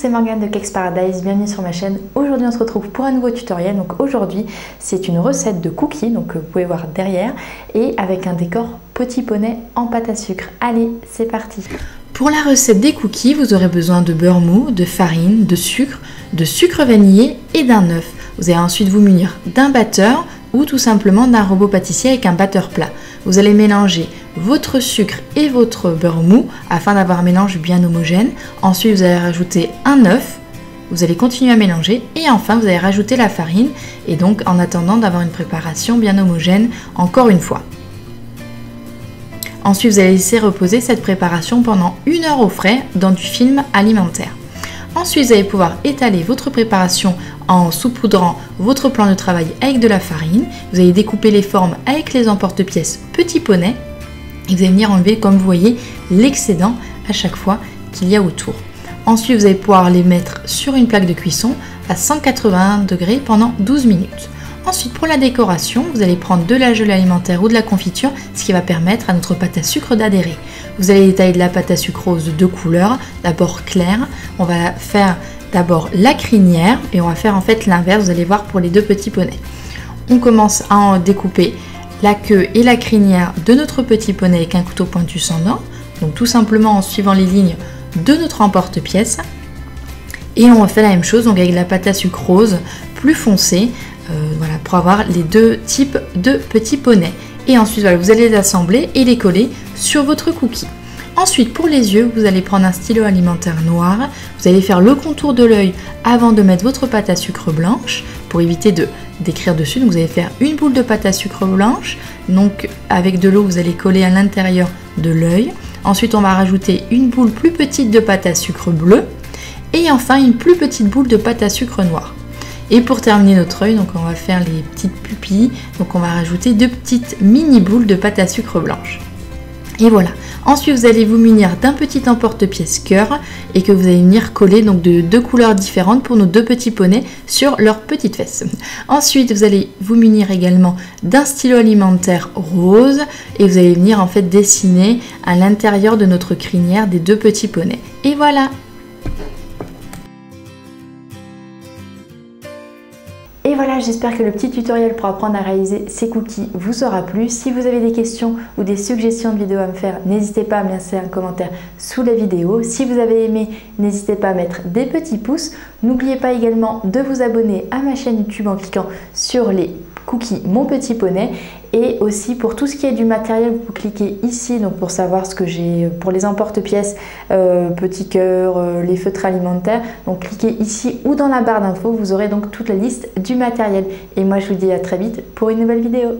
c'est Morgane de Cakes Paradise, bienvenue sur ma chaîne. Aujourd'hui on se retrouve pour un nouveau tutoriel. Donc aujourd'hui c'est une recette de cookies, donc vous pouvez voir derrière, et avec un décor petit poney en pâte à sucre. Allez, c'est parti. Pour la recette des cookies, vous aurez besoin de beurre mou, de farine, de sucre vanillé et d'un œuf. Vous allez ensuite vous munir d'un batteur ou tout simplement d'un robot pâtissier avec un batteur plat. Vous allez mélanger votre sucre et votre beurre mou afin d'avoir un mélange bien homogène. Ensuite, vous allez rajouter un œuf. Vous allez continuer à mélanger et enfin, vous allez rajouter la farine et donc en attendant d'avoir une préparation bien homogène encore une fois. Ensuite, vous allez laisser reposer cette préparation pendant 1 heure au frais dans du film alimentaire. Ensuite, vous allez pouvoir étaler votre préparation en saupoudrant votre plan de travail avec de la farine. Vous allez découper les formes avec les emporte-pièces petit poney et vous allez venir enlever, comme vous voyez, l'excédent à chaque fois qu'il y a autour. Ensuite, vous allez pouvoir les mettre sur une plaque de cuisson à 180 degrés pendant 12 minutes. Ensuite, pour la décoration, vous allez prendre de la gelée alimentaire ou de la confiture, ce qui va permettre à notre pâte à sucre d'adhérer. Vous allez étaler de la pâte à sucrose de 2 couleurs, d'abord claire. On va faire d'abord la crinière et on va faire en fait l'inverse, vous allez voir pour les 2 petits poneys. On commence à en découper la queue et la crinière de notre petit poney avec un couteau pointu sans dents, donc tout simplement en suivant les lignes de notre emporte-pièce. Et on va faire la même chose donc avec la pâte à sucre rose plus foncée, voilà, pour avoir les 2 types de petits poneys. Et ensuite voilà, vous allez les assembler et les coller sur votre cookie. Ensuite, pour les yeux, vous allez prendre un stylo alimentaire noir, vous allez faire le contour de l'œil avant de mettre votre pâte à sucre blanche pour éviter d'écrire dessus. Donc vous allez faire une boule de pâte à sucre blanche, donc avec de l'eau vous allez coller à l'intérieur de l'œil. Ensuite on va rajouter une boule plus petite de pâte à sucre bleu et enfin une plus petite boule de pâte à sucre noir. Et pour terminer notre œil, donc on va faire les petites pupilles, donc on va rajouter 2 petites mini boules de pâte à sucre blanche. Et voilà. Ensuite, vous allez vous munir d'un petit emporte-pièce cœur et que vous allez venir coller donc de 2 couleurs différentes pour nos 2 petits poneys sur leurs petites fesses. Ensuite, vous allez vous munir également d'un stylo alimentaire rose et vous allez venir en fait dessiner à l'intérieur de notre crinière des 2 petits poneys. Et voilà! Et voilà, j'espère que le petit tutoriel pour apprendre à réaliser ces cookies vous aura plu. Si vous avez des questions ou des suggestions de vidéos à me faire, n'hésitez pas à me laisser un commentaire sous la vidéo. Si vous avez aimé, n'hésitez pas à mettre des petits pouces. N'oubliez pas également de vous abonner à ma chaîne YouTube en cliquant sur les cookies Mon Petit Poney. Et aussi pour tout ce qui est du matériel, vous cliquez ici donc pour savoir ce que j'ai pour les emporte-pièces, petit cœur, les feutres alimentaires. Donc cliquez ici ou dans la barre d'infos, vous aurez donc toute la liste du matériel. Et moi je vous dis à très vite pour une nouvelle vidéo.